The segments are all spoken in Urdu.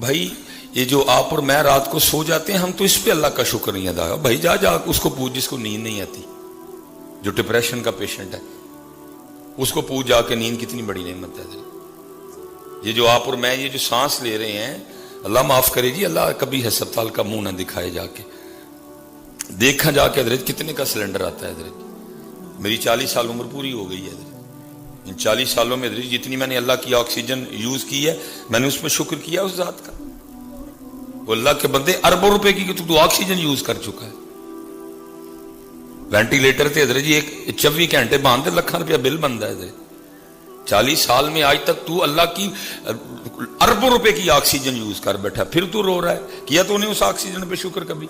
بھائی یہ جو آپ اور میں رات کو سو جاتے ہیں ہم تو اس پہ اللہ کا شکر نہیں ادا ہو. بھائی جا اس کو پوچھ جس کو نیند نہیں آتی, جو ڈپریشن کا پیشنٹ ہے اس کو پوچھ جا کے نیند کتنی بڑی نعمت ہے. یہ جو آپ اور میں یہ جو سانس لے رہے ہیں, اللہ معاف کرے جی, اللہ کبھی ہسپتال کا منہ نہ دکھائے, جا کے دیکھا جا کے حضرت کتنے کا سلنڈر آتا ہے. حضرت میری 40 سال عمر پوری ہو گئی ہے. حضرت ان 40 سالوں میں حضرت جتنی میں نے اللہ کی آکسیجن یوز کی ہے میں نے اس میں شکر کیا اس ذات کا. وہ اللہ کے بندے اربوں روپے کی تو آکسیجن یوز کر چکا ہے. وینٹیلیٹر تھے حضرت جی ایک 24 گھنٹے باندھ لکھاں روپیہ بل بنتا ہے. حضرت 40 سال میں آج تک تو اللہ کی اربوں روپے کی آکسیجن یوز کر بیٹھا, پھر تو رو رہا ہے. کیا تو نے اس آکسیجن پہ شکر کبھی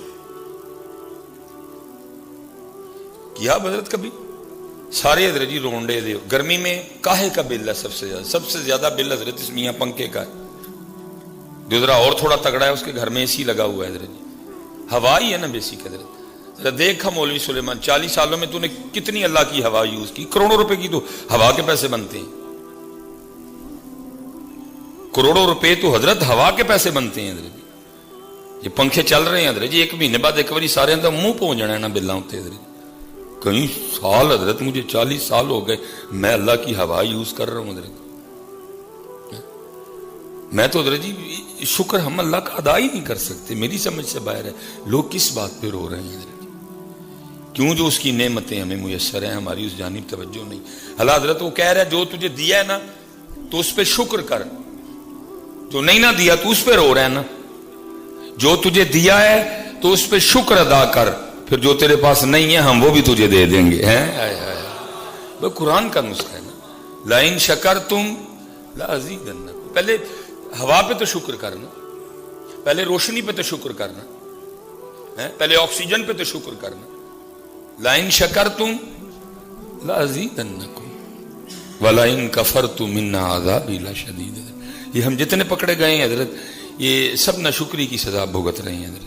کیا حضرت کبھی؟ سارے حضرت جی رونڈے دے. گرمی میں کاہے کا بل ہے سب سے زیادہ بل حضرت اس میاں پنکھے کا ہے. جو ذرا اور تھوڑا تگڑا ہے اس کے گھر میں اے سی لگا ہوا ہے. حضرت جی ہوا ہی ہے نا بیسک. حضرت دیکھا مولوی سلیمان 40 سالوں میں تو نے کتنی اللہ کی ہوا یوز کی. کروڑوں روپے کی تو ہوا کے پیسے بنتے ہیں. کروڑوں روپے تو حضرت ہوا کے پیسے بنتے ہیں. حضرت یہ پنکھے چل رہے ہیں حضرت جی, ایک مہینے بعد ایک باری سارے اندر منہ پہنچ جانا ہے نا بلاں ہوتے. حضرت کئی سال حضرت مجھے 40 سال ہو گئے میں اللہ کی ہوا یوز کر رہا ہوں. حضرت میں تو حضرت جی شکر ہم اللہ کا ادا ہی نہیں کر سکتے. میری سمجھ سے باہر ہے. لوگ کس بات پہ رو رہے ہیں حضرت؟ کیوں جو اس کی نعمتیں ہمیں میسر ہیں ہماری اس جانب توجہ نہیں. اللہ حضرت وہ کہہ رہا ہے جو تجھے دیا ہے نا تو اس پہ شکر کر, جو نہیں نہ دیا تو اس پہ رو رہا ہے نا. جو تجھے دیا ہے تو اس پہ شکر ادا کر, پھر جو تیرے پاس نہیں ہے ہم وہ بھی تجھے دے دیں گے. وہ قرآن کا نسخہ ہے نا, لَإِن شَكَرْتُمْ لَأَزِيدَنَّكُمْ. پہلے ہوا پہ تو شکر کرنا, پہلے روشنی پہ تو شکر کرنا, پہلے آکسیجن پہ تو شکر کرنا. لَإِن شَكَرْتُمْ لَأَزِيدَنَّكُمْ وَلَإِن كَفَرْتُمْ إِنَّ عَذَابِي لَشَدِيدٌ. یہ ہم جتنے پکڑے گئے ہیں حضرت یہ سب ناشکری کی سزا بھگت رہے ہیں. حضرت